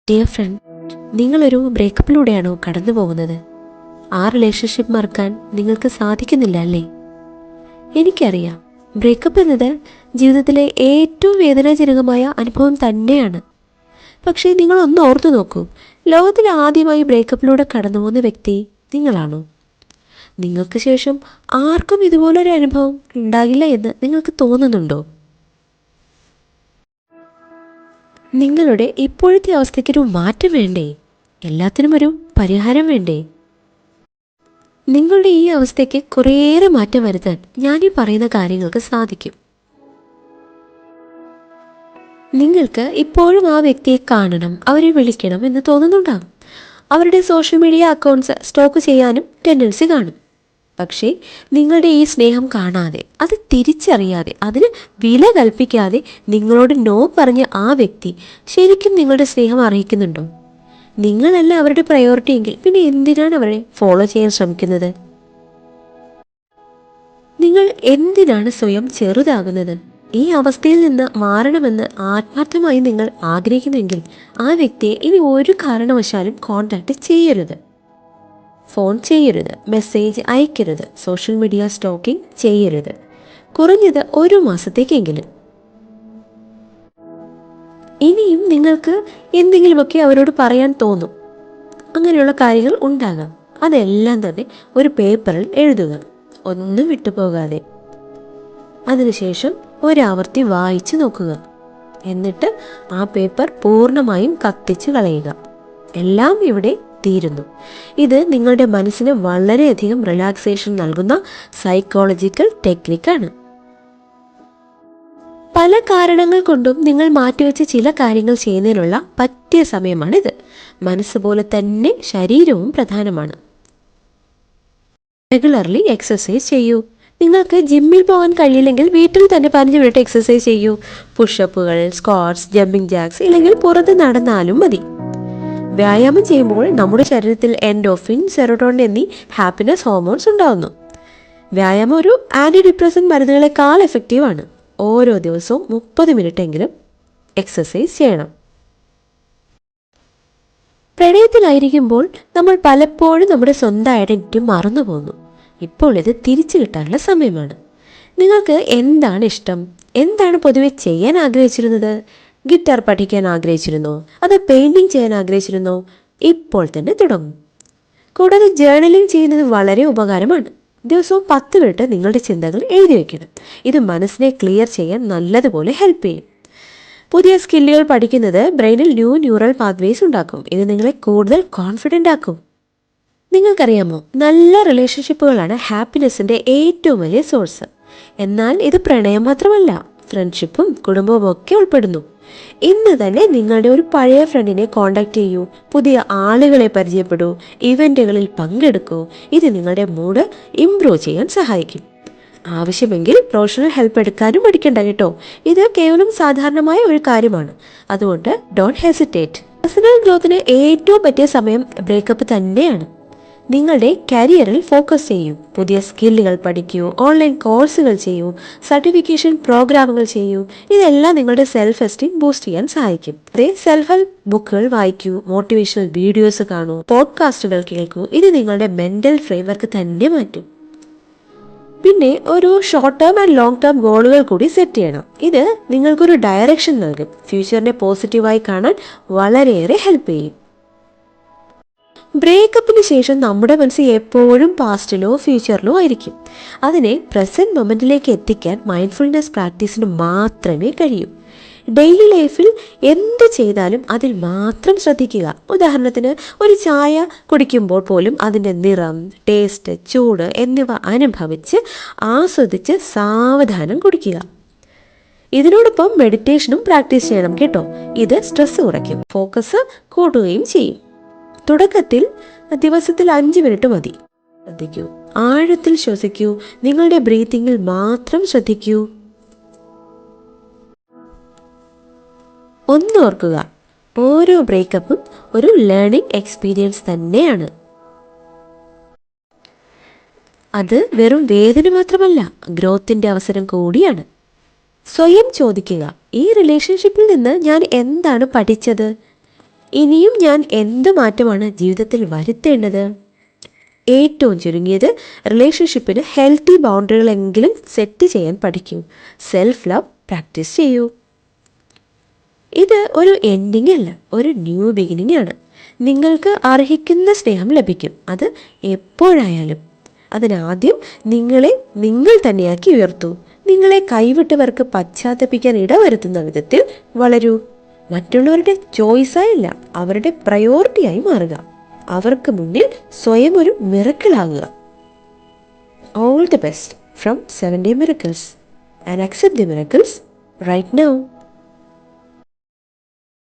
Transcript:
Dear friend, നിങ്ങളൊരു ബ്രേക്കപ്പിലൂടെയാണോ കടന്നു പോകുന്നത്? ആ റിലേഷൻഷിപ്പ് മറക്കാൻ നിങ്ങൾക്ക് സാധിക്കുന്നില്ല അല്ലേ? എനിക്കറിയാം, ബ്രേക്കപ്പ് എന്നത് ജീവിതത്തിലെ ഏറ്റവും വേദനാജനകമായ അനുഭവം തന്നെയാണ്. പക്ഷേ നിങ്ങളൊന്ന് ഓർത്തു നോക്കൂ, ലോകത്തിൽ ആദ്യമായി ബ്രേക്കപ്പിലൂടെ കടന്നു പോകുന്ന വ്യക്തി നിങ്ങളാണോ? നിങ്ങൾക്ക് ശേഷം ആർക്കും ഇതുപോലൊരു അനുഭവം ഉണ്ടാകില്ല എന്ന് നിങ്ങൾക്ക് തോന്നുന്നുണ്ടോ? നിങ്ങളുടെ ഇപ്പോഴത്തെ അവസ്ഥയ്ക്കൊരു മാറ്റം വേണ്ടേ? എല്ലാത്തിനും ഒരു പരിഹാരം വേണ്ടേ? നിങ്ങളുടെ ഈ അവസ്ഥയ്ക്ക് കുറേയേറെ മാറ്റം വരുത്താൻ ഞാനീ പറയുന്ന കാര്യങ്ങൾക്ക് സാധിക്കും. നിങ്ങൾക്ക് ഇപ്പോഴും ആ വ്യക്തിയെ കാണണം, അവരെ വിളിക്കണം എന്ന് തോന്നുന്നുണ്ടാകും. അവരുടെ സോഷ്യൽ മീഡിയ അക്കൗണ്ട്സ് സ്റ്റോക്ക് ചെയ്യാനും ടെൻഡൻസി കാണും. പക്ഷേ നിങ്ങളുടെ ഈ സ്നേഹം കാണാതെ, അത് തിരിച്ചറിയാതെ, അതിന് വില കൽപ്പിക്കാതെ നിങ്ങളോട് നോ പറഞ്ഞ ആ വ്യക്തി ശരിക്കും നിങ്ങളുടെ സ്നേഹം അറിയിക്കുന്നുണ്ടോ? നിങ്ങളല്ല അവരുടെ പ്രയോറിറ്റി എങ്കിൽ പിന്നെ എന്തിനാണ് അവരെ ഫോളോ ചെയ്യാൻ ശ്രമിക്കുന്നത്? നിങ്ങൾ എന്തിനാണ് സ്വയം ചെറുതാകുന്നത്? ഈ അവസ്ഥയിൽ നിന്ന് മാറണമെന്ന് ആത്മാർത്ഥമായി നിങ്ങൾ ആഗ്രഹിക്കുന്നുവെങ്കിൽ ആ വ്യക്തിയെ ഇനി ഒരു കാരണവശാലും കോൺടാക്ട് ചെയ്യരുത്. ഫോൺ ചെയ്യരുത്, മെസ്സേജ് അയക്കരുത്, സോഷ്യൽ മീഡിയ സ്റ്റോക്കിംഗ് ചെയ്യരുത്. കുറഞ്ഞത് ഒരു മാസത്തേക്കെങ്കിലും. ഇനിയും നിങ്ങൾക്ക് എന്തെങ്കിലുമൊക്കെ അവരോട് പറയാൻ തോന്നും. അങ്ങനെയുള്ള കാര്യങ്ങൾ ഉണ്ടാകാം. അതെല്ലാം തന്നെ ഒരു പേപ്പറിൽ എഴുതുക, ഒന്നും വിട്ടുപോകാതെ. അതിനുശേഷം ഒരാവർത്തി വായിച്ചു നോക്കുക. എന്നിട്ട് ആ പേപ്പർ പൂർണ്ണമായും കത്തിച്ച് കളയുക. എല്ലാം ഇവിടെ തീരുന്നു. ഇത് നിങ്ങളുടെ മനസ്സിന് വളരെയധികം റിലാക്സേഷൻ നൽകുന്ന സൈക്കോളജിക്കൽ ടെക്നിക്കാണ്. പല കാരണങ്ങൾ കൊണ്ടും നിങ്ങൾ മാറ്റിവെച്ച ചില കാര്യങ്ങൾ ചെയ്യുന്നതിനുള്ള പറ്റിയ സമയമാണിത്. മനസ്സ് പോലെ തന്നെ ശരീരവും പ്രധാനമാണ്. റെഗുലർലി എക്സസൈസ് ചെയ്യൂ. നിങ്ങൾക്ക് ജിമ്മിൽ പോകാൻ കഴിയില്ലെങ്കിൽ വീട്ടിൽ തന്നെ 15 മിനിറ്റ് എക്സസൈസ് ചെയ്യൂ. പുഷപ്പുകൾ, സ്ക്വാട്സ്, ജമ്പിങ് ജാക്സ്, ഇല്ലെങ്കിൽ പുറത്ത് നടന്നാലും മതി. വ്യായാമം ചെയ്യുമ്പോൾ നമ്മുടെ ശരീരത്തിൽ എൻഡോർഫിൻ, സെറോട്ടോണിൻ എന്നീ ഹാപ്പിനെസ് ഹോർമോൺസ് ഉണ്ടാകുന്നു. വ്യായാമം ഒരു ആൻറ്റി ഡിപ്രസൻറ്റ് മരുന്നുകളെക്കാൾ എഫക്റ്റീവാണ്. ഓരോ ദിവസവും 30 മിനിറ്റ് എങ്കിലും എക്സസൈസ് ചെയ്യണം. പ്രണയത്തിലായിരിക്കുമ്പോൾ നമ്മൾ പലപ്പോഴും നമ്മുടെ സ്വന്തം ഐഡൻറ്റിറ്റി മറന്നു പോകുന്നു. ഇപ്പോൾ ഇത് തിരിച്ചു കിട്ടാനുള്ള സമയമാണ്. നിങ്ങൾക്ക് എന്താണ് ഇഷ്ടം? എന്താണ് പൊതുവെ ചെയ്യാൻ ആഗ്രഹിച്ചിരുന്നത്? ഗിറ്റാർ പഠിക്കാൻ ആഗ്രഹിച്ചിരുന്നോ? അതോ പെയിൻറ്റിങ് ചെയ്യാൻ ആഗ്രഹിച്ചിരുന്നോ? ഇപ്പോൾ തന്നെ തുടങ്ങും. കൂടാതെ ജേർണലിംഗ് ചെയ്യുന്നത് വളരെ ഉപകാരമാണ്. ദിവസവും 10 മിനിറ്റ് നിങ്ങളുടെ ചിന്തകൾ എഴുതി വയ്ക്കണം. ഇത് മനസ്സിനെ ക്ലിയർ ചെയ്യാൻ നല്ലതുപോലെ ഹെൽപ്പ് ചെയ്യും. പുതിയ സ്കില്ലുകൾ പഠിക്കുന്നത് ബ്രെയിനിൽ ന്യൂറൽ പാത്വേസ് ഉണ്ടാക്കും. ഇത് നിങ്ങളെ കൂടുതൽ കോൺഫിഡൻ്റ് ആക്കും. നിങ്ങൾക്കറിയാമോ, നല്ല റിലേഷൻഷിപ്പുകളാണ് ഹാപ്പിനെസ്സിൻ്റെ ഏറ്റവും വലിയ സോഴ്സ്. എന്നാൽ ഇത് പ്രണയം മാത്രമല്ല, ഫ്രണ്ട്ഷിപ്പും കുടുംബവും ഒക്കെ ഉൾപ്പെടുന്നു. ഇന്ന് തന്നെ നിങ്ങളുടെ ഒരു പഴയ ഫ്രണ്ടിനെ കോൺടാക്ട് ചെയ്യൂ, പുതിയ ആളുകളെ പരിചയപ്പെടൂ, ഇവൻറ്റുകളിൽ പങ്കെടുക്കൂ. ഇത് നിങ്ങളുടെ മൂഡ് ഇംപ്രൂവ് ചെയ്യാൻ സഹായിക്കും. ആവശ്യമെങ്കിൽ പ്രൊഫഷണൽ ഹെൽപ്പ് എടുക്കാനും മടിക്കണ്ട കേട്ടോ. ഇത് കേവലം സാധാരണമായ ഒരു കാര്യമാണ്. അതുകൊണ്ട് ഡോണ്ട് ഹെസിറ്റേറ്റ്. പേഴ്സണൽ ഗ്രോത്തിന് ഏറ്റവും പറ്റിയ സമയം ബ്രേക്കപ്പ് തന്നെയാണ്. നിങ്ങളുടെ കരിയറിൽ ഫോക്കസ് ചെയ്യൂ. പുതിയ സ്കില്ലുകൾ പഠിക്കൂ, ഓൺലൈൻ കോഴ്സുകൾ ചെയ്യൂ, സർട്ടിഫിക്കേഷൻ പ്രോഗ്രാമുകൾ ചെയ്യൂ. ഇതെല്ലാം നിങ്ങളുടെ സെൽഫ് എസ്റ്റീം ബൂസ്റ്റ് ചെയ്യാൻ സഹായിക്കും. അതേ സെൽഫ് ഹെൽപ്പ് ബുക്കുകൾ വായിക്കൂ, മോട്ടിവേഷണൽ വീഡിയോസ് കാണൂ, പോഡ്കാസ്റ്റുകൾ കേൾക്കൂ. ഇത് നിങ്ങളുടെ മെൻ്റൽ ഫ്രെയിംവർക്ക് തന്നെ മാറ്റും. പിന്നെ ഒരു short term and long term ഗോളുകൾ കൂടി സെറ്റ് ചെയ്യണം. ഇത് നിങ്ങൾക്കൊരു ഡയറക്ഷൻ നൽകും. ഫ്യൂച്ചറിനെ പോസിറ്റീവായി കാണാൻ വളരെയേറെ ഹെൽപ്പ് ചെയ്യും. ബ്രേക്കപ്പിന് ശേഷം നമ്മുടെ മനസ്സ് എപ്പോഴും പാസ്റ്റിലോ ഫ്യൂച്ചറിലോ ആയിരിക്കും. അതിനെ പ്രസൻറ്റ് മൊമെൻറ്റിലേക്ക് എത്തിക്കാൻ മൈൻഡ്ഫുൾനെസ് പ്രാക്ടീസിന് മാത്രമേ കഴിയൂ. ഡെയിലി ലൈഫിൽ എന്ത് ചെയ്താലും അതിൽ മാത്രം ശ്രദ്ധിക്കുക. ഉദാഹരണത്തിന്, ഒരു ചായ കുടിക്കുമ്പോൾ പോലും അതിൻ്റെ നിറം, ടേസ്റ്റ്, ചൂട് എന്നിവ അനുഭവിച്ച് ആസ്വദിച്ച് സാവധാനം കുടിക്കുക. ഇതിനോടൊപ്പം മെഡിറ്റേഷനും പ്രാക്ടീസ് ചെയ്യണം കേട്ടോ. ഇത് സ്ട്രെസ് കുറയ്ക്കും, ഫോക്കസ് കൂടുകയും ചെയ്യും. തുടക്കത്തിൽ ദിവസത്തിൽ 5 മിനിറ്റ് മതി. ശ്രദ്ധിക്കൂ, ആഴത്തിൽ ശ്വസിക്കൂ, നിങ്ങളുടെ ബ്രീത്തിങ്ങിൽ മാത്രം ശ്രദ്ധിക്കൂ. ഒന്നോർക്കുക, ഓരോ ബ്രേക്കപ്പും ഒരു ലേണിംഗ് എക്സ്പീരിയൻസ് തന്നെയാണ്. അത് വെറും വേദന മാത്രമല്ല, ഗ്രോത്തിൻ്റെ അവസരം കൂടിയാണ്. സ്വയം ചോദിക്കുക, ഈ റിലേഷൻഷിപ്പിൽ നിന്ന് ഞാൻ എന്താണ് പഠിച്ചത്? ഇനിയും ഞാൻ എന്ത് മാറ്റമാണ് ജീവിതത്തിൽ വരുത്തേണ്ടത്? ഏറ്റവും ചുരുങ്ങിയത് റിലേഷൻഷിപ്പിന് ഹെൽത്തി ബൗണ്ടറികളെങ്കിലും സെറ്റ് ചെയ്യാൻ പഠിക്കൂ. സെൽഫ് ലവ് പ്രാക്ടീസ് ചെയ്യൂ. ഇത് ഒരു എൻഡിങ് അല്ല, ഒരു ന്യൂ ബിഗിനിങ് ആണ്. നിങ്ങൾക്ക് അർഹിക്കുന്ന സ്നേഹം ലഭിക്കും, അത് എപ്പോഴായാലും. അതിനാദ്യം നിങ്ങളെ നിങ്ങൾ തന്നെയാക്കി ഉയർത്തൂ. നിങ്ങളെ കൈവിട്ടവർക്ക് പശ്ചാത്തപിക്കാൻ ഇടവരുത്തുന്ന വിധത്തിൽ വളരൂ. മറ്റുള്ളവരുടെ ചോയ്സായില്ല, അവരുടെ പ്രയോറിറ്റിയായി മാറുക. അവർക്ക് മുന്നിൽ സ്വയം ഒരു മിറക്കിളാകുക. All the best from 7 Day Miracles, and accept the miracles right now.